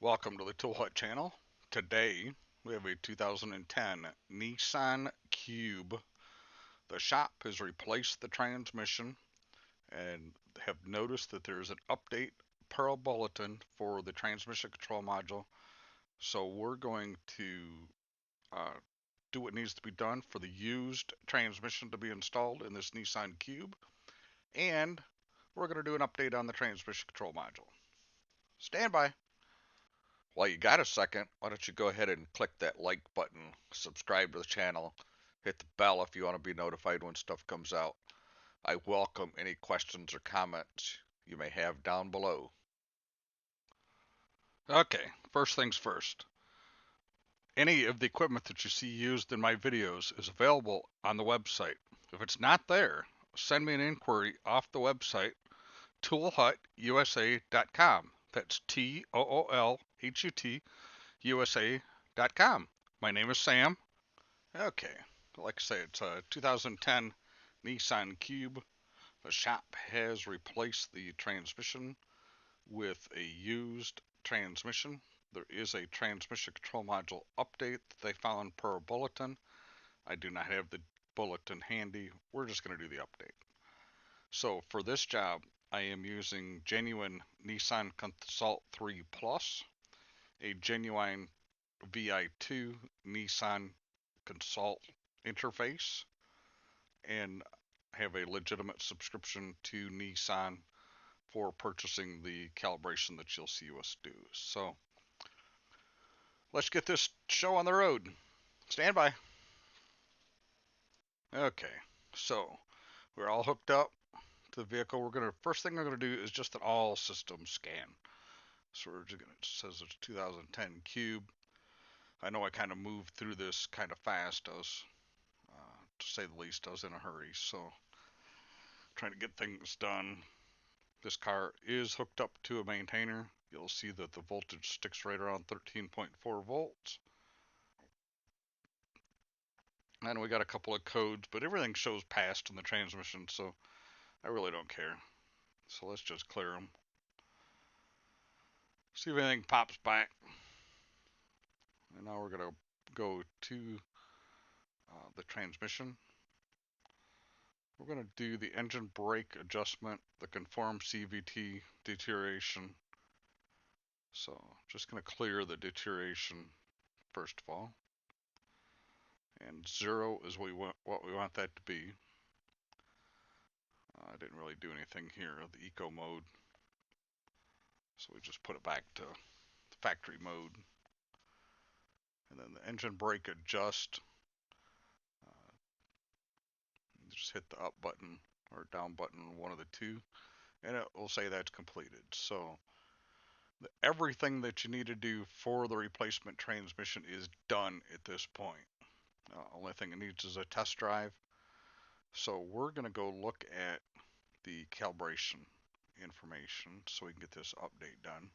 Welcome to the Tool Hut channel. Today we have a 2010 Nissan Cube. The shop has replaced the transmission and have noticed that there's an update Pearl bulletin for the transmission control module. So we're going to uh, do what needs to be done for the used transmission to be installed in this Nissan Cube, and we're going to do an update on the transmission control module. Stand by. While you got a second, why don't you go ahead and click that like button, subscribe to the channel, hit the bell if you want to be notified when stuff comes out. I welcome any questions or comments you may have down below. Okay, first things first. Any of the equipment that you see used in my videos is available on the website. If it's not there, send me an inquiry off the website, toolhutusa.com. That's TOOLHUT USA.com. My name is Sam. Okay, like I say, it's a 2010 Nissan Cube. The shop has replaced the transmission with a used transmission. There is a transmission control module update that they found per bulletin. I do not have the bulletin handy. We're just going to do the update. So for this job, I am using genuine Nissan Consult 3 Plus, a genuine VI2 Nissan Consult interface, and have a legitimate subscription to Nissan for purchasing the calibration that you'll see us do. So let's get this show on the road. Stand by. Okay, so we're all hooked up to the vehicle. First thing we're gonna do is just an all system scan. So we're just gonna, it says it's a 2010 Cube. I know I kind of moved through this kind of fast. To say the least, I was in a hurry, so trying to get things done. This car is hooked up to a maintainer. You'll see that the voltage sticks right around 13.4 volts. And we got a couple of codes, but everything shows passed in the transmission, so I really don't care. So let's just clear them. See if anything pops back. And now we're going to go to the transmission. We're going to do the engine brake adjustment, the conform CVT deterioration. So just going to clear the deterioration first of all. And 0 is what we want that to be. I didn't really do anything here, the eco mode. So we just put it back to factory mode. And then the engine brake adjust. Just hit the up button or down button, one of the two, and it will say that's completed. So everything that you need to do for the replacement transmission is done at this point. Only thing it needs is a test drive. So we're going to go look at the calibration information so we can get this update done.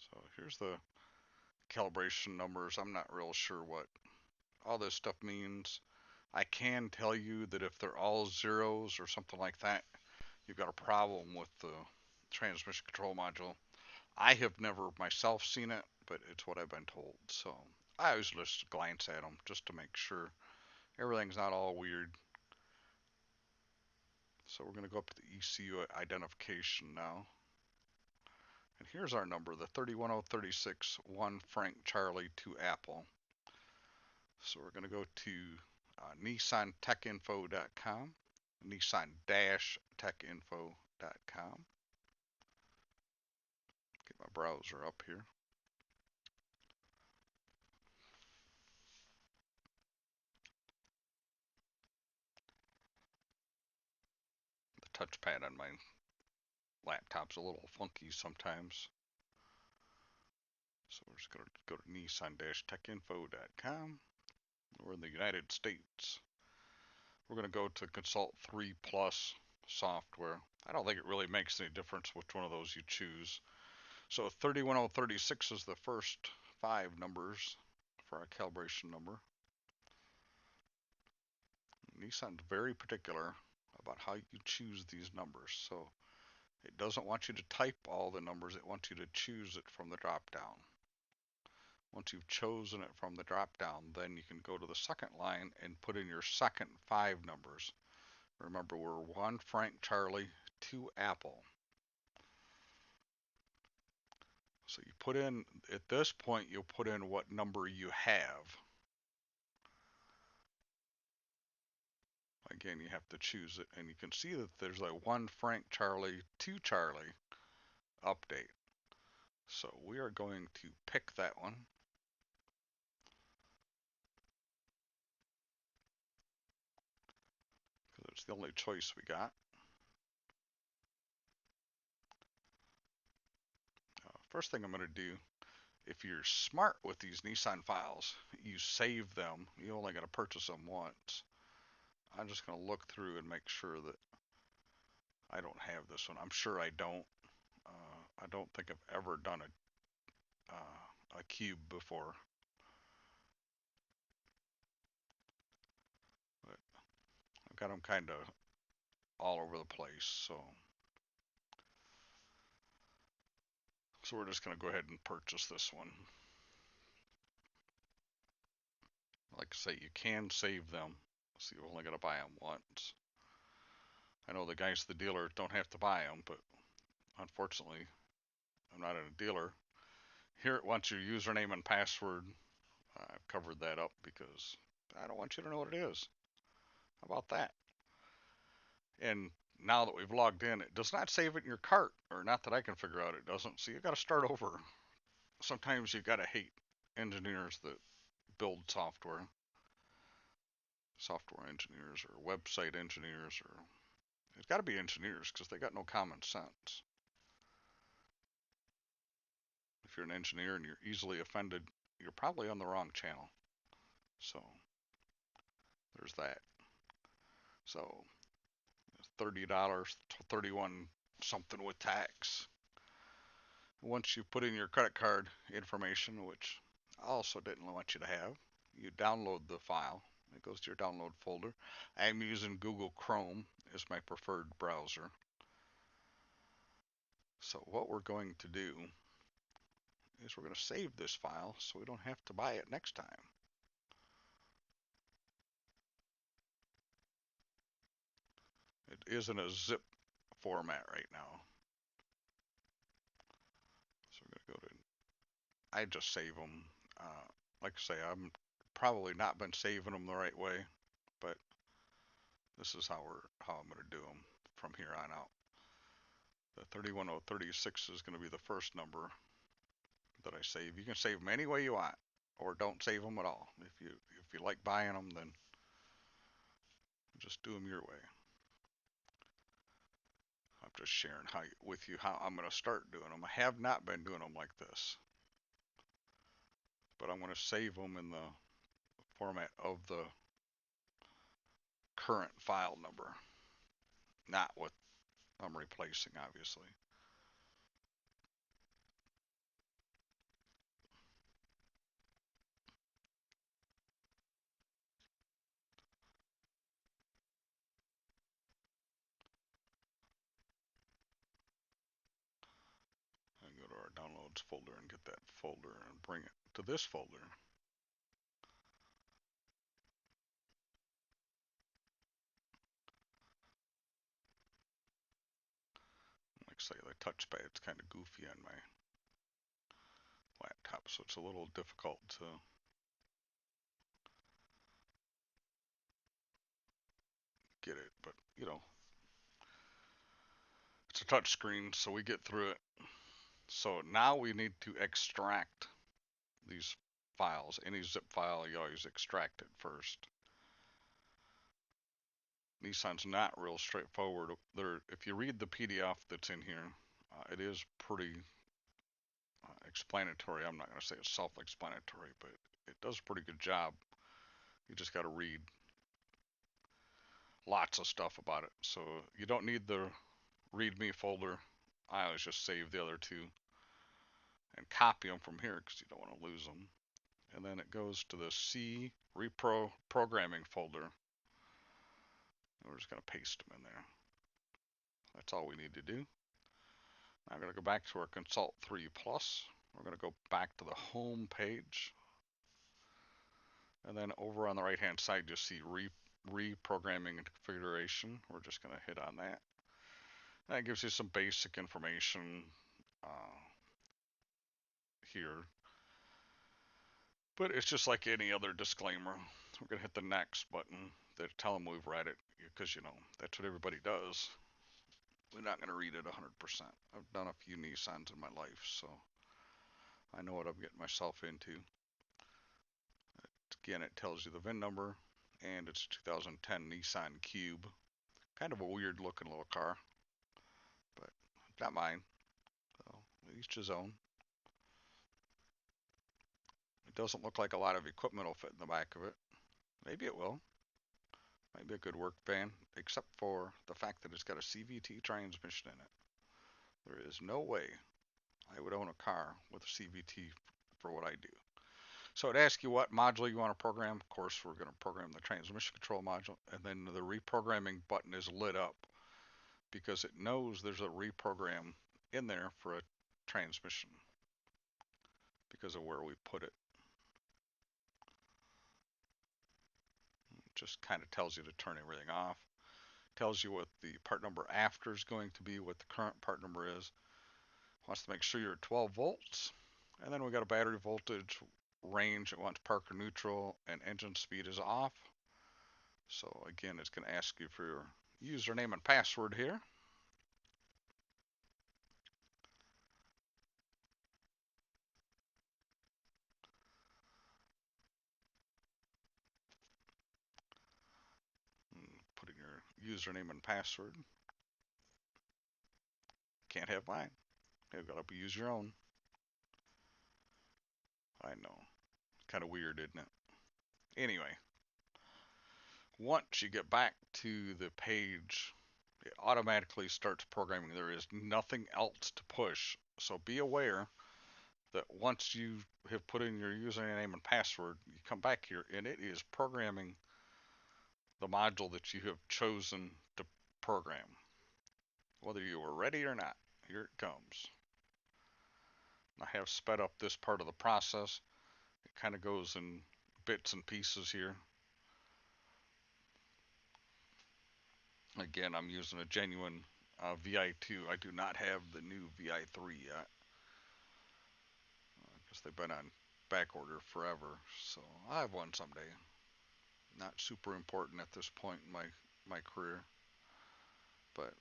So here's the calibration numbers. I'm not real sure what all this stuff means. I can tell you that if they're all zeros or something like that, you've got a problem with the transmission control module. I have never myself seen it, but it's what I've been told. So I always just glance at them just to make sure everything's not all weird. So we're going to go up to the ECU identification now. And here's our number, the 31036 1 Frank Charlie 2 Apple. So we're going to go to NissanTechInfo.com, Nissan-TechInfo.com. Get my browser up here. The touchpad on my laptop's a little funky sometimes. So we're just going to go to Nissan-TechInfo.com. We're in the United States. We're going to go to Consult 3 Plus software. I don't think it really makes any difference which one of those you choose. So 31036 is the first 5 numbers for our calibration number. Nissan's very particular about how you choose these numbers. So it doesn't want you to type all the numbers, it wants you to choose it from the drop down. Once you've chosen it from the drop down, then you can go to the second line and put in your second 5 numbers. Remember, we're 1 Frank Charlie, 2 Apple. So you put in, at this point, you'll put in what number you have. Again, you have to choose it, and you can see that there's a 1 Frank Charlie, 2 Charlie update. So we are going to pick that one. Because it's the only choice we got. First thing I'm going to do, if you're smart with these Nissan files, you save them. You only got to purchase them once. I'm just going to look through and make sure that I don't have this one. I'm sure I don't. I don't think I've ever done a cube before. But I've got them kind of all over the place. So we're just going to go ahead and purchase this one. Like I say, you can save them. So you've only got to buy them once. I know the guys at the dealer don't have to buy them, but unfortunately, I'm not a dealer. Here it wants your username and password. I've covered that up because I don't want you to know what it is. How about that? And now that we've logged in, it does not save it in your cart, or not that I can figure out it doesn't. So you got to start over. Sometimes you got to hate engineers that build software engineers or website engineers, or it's got to be engineers because they got no common sense. If you're an engineer and you're easily offended, you're probably on the wrong channel. So there's that. So $30, 31 something with tax. Once you put in your credit card information, which I also didn't want you to have, you download the file. It goes to your download folder. I'm using Google Chrome as my preferred browser. So what we're going to do is we're going to save this file so we don't have to buy it next time. It is in a zip format right now. So we're going to go to, I just save them. Like I say, I'm probably not been saving them the right way, but this is how I'm going to do them from here on out. The 31036 is going to be the first number that I save. You can save them any way you want, or don't save them at all. If you like buying them, then just do them your way. I'm just sharing with you how I'm going to start doing them. I have not been doing them like this, but I'm going to save them in the format of the current file number, not what I'm replacing, obviously. And go to our downloads folder and get that folder and bring it to this folder. Like I say, the touchpad's kind of goofy on my laptop, so it's a little difficult to get it, but you know, it's a touch screen, so we get through it. So now we need to extract these files. Any zip file, you always extract it first. Nissan's not real straightforward. If you read the PDF that's in here, it is pretty explanatory. I'm not going to say it's self-explanatory, but it does a pretty good job. You just got to read lots of stuff about it. So you don't need the README folder. I always just save the other two and copy them from here because you don't want to lose them. And then it goes to the C Reprogramming folder. And we're just going to paste them in there. That's all we need to do. Now I'm going to go back to our Consult 3 Plus. We're going to go back to the home page. And then over on the right hand side, you'll see reprogramming and configuration. We're just going to hit on that. That gives you some basic information here. But it's just like any other disclaimer. We're going to hit the next button to tell them we've read it, because, you know, that's what everybody does. We're not going to read it 100%. I've done a few Nissans in my life, so I know what I'm getting myself into. Again, it tells you the VIN number, and it's 2010 Nissan Cube. Kind of a weird looking little car, but not mine. So each his own. It doesn't look like a lot of equipment will fit in the back of it. Maybe it will. Might be a good work van, except for the fact that it's got a CVT transmission in it. There is no way I would own a car with a CVT for what I do. So it asks you what module you want to program. Of course, we're going to program the transmission control module, and then the reprogramming button is lit up because it knows there's a reprogram in there for a transmission because of where we put it. It just kind of tells you to turn everything off. Tells you what the part number after is going to be, what the current part number is. Wants to make sure you're at 12 volts. And then we got a battery voltage range. It wants park or neutral, and engine speed is off. So again, it's going to ask you for your username and password here. Putting your username and password. Can't have mine. You've got to use your own. I know. Kind of weird, isn't it? Anyway, once you get back to the page, it automatically starts programming. There is nothing else to push. So be aware that once you have put in your username and password, you come back here and it is programming the module that you have chosen to program. Whether you were ready or not, here it comes. I have sped up this part of the process. It kind of goes in bits and pieces here. Again, I'm using a genuine VI2. I do not have the new VI3 yet. I guess they've been on back order forever, so I have one someday. Not super important at this point in my career, but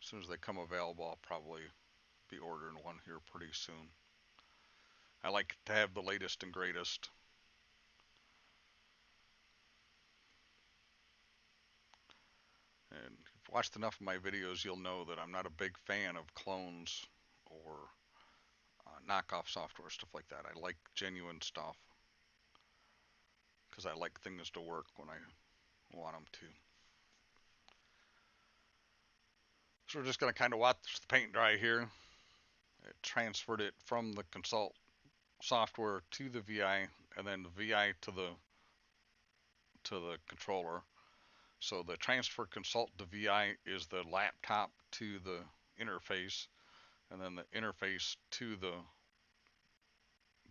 as soon as they come available, I'll probably be ordering one here pretty soon. I like to have the latest and greatest. And if you've watched enough of my videos, you'll know that I'm not a big fan of clones or knockoff software, stuff like that. I like genuine stuff because I like things to work when I want them to. So we're just going to kind of watch the paint dry here. It transferred it from the Consult software to the VI, and then the VI to the controller. So the transfer Consult to VI is the laptop to the interface, and then the interface to the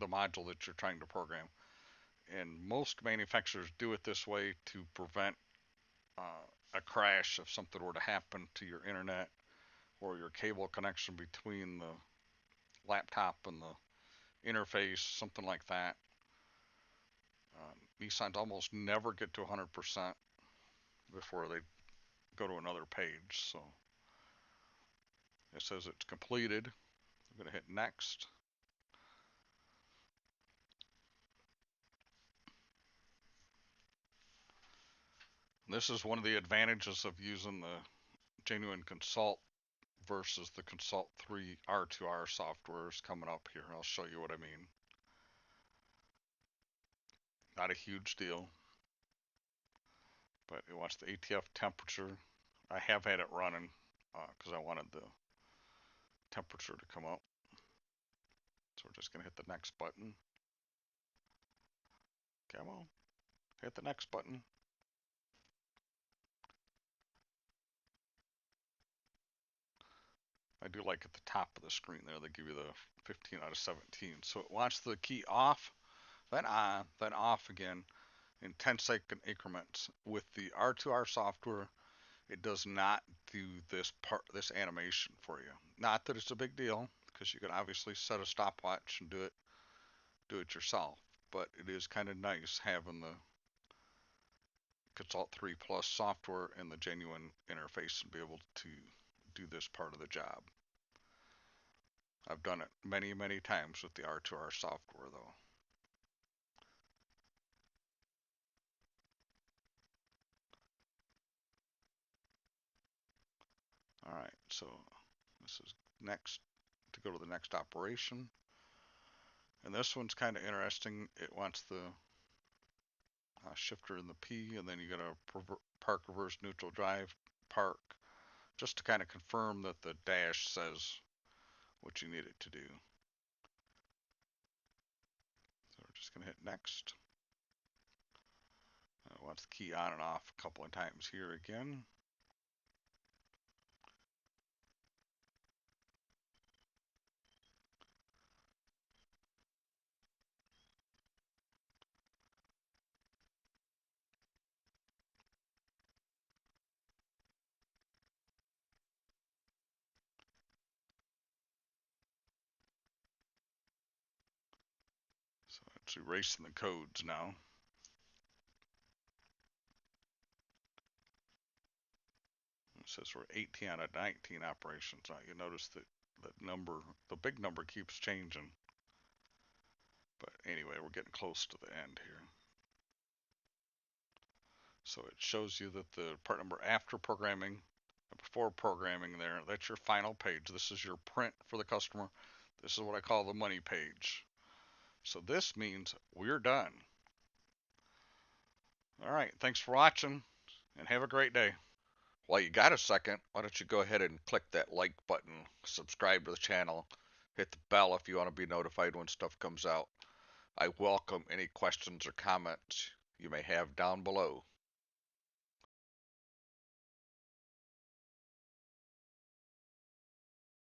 module that you're trying to program. And most manufacturers do it this way to prevent a crash if something were to happen to your internet or your cable connection between the laptop and the interface, something like that. Nissans almost never get to 100% before they go to another page. So it says it's completed. I'm going to hit next. This is one of the advantages of using the genuine Consult versus the Consult 3 R2R softwares coming up here. I'll show you what I mean. Not a huge deal, but it wants the ATF temperature. I have had it running because I wanted the temperature to come up. So we're just going to hit the next button. Come on, hit the next button. I do like at the top of the screen there, they give you the 15 out of 17. So it wants the key off, then on, then off again in 10-second increments. With the R2R software, it does not do this animation for you. Not that it's a big deal, because you can obviously set a stopwatch and do it yourself. But it is kind of nice having the Consult 3 Plus software and the genuine interface and be able to do this part of the job. I've done it many, many times with the R2R software though. Alright, so this is next to go to the next operation. And this one's kind of interesting. It wants the shifter in the P, and then you got a park, reverse, neutral, drive, park, just to kind of confirm that the dash says what you need it to do. So we're just going to hit next. It wants the key on and off a couple of times here again. So it's erasing the codes now. It says we're 18 out of 19 operations. Now you notice that the big number keeps changing. But anyway, we're getting close to the end here. So it shows you that the part number after programming, before programming there, that's your final page. This is your print for the customer. This is what I call the money page. So this means we're done. All right, thanks for watching and have a great day. While you got a second, why don't you go ahead and click that like button, subscribe to the channel, hit the bell if you want to be notified when stuff comes out. I welcome any questions or comments you may have down below.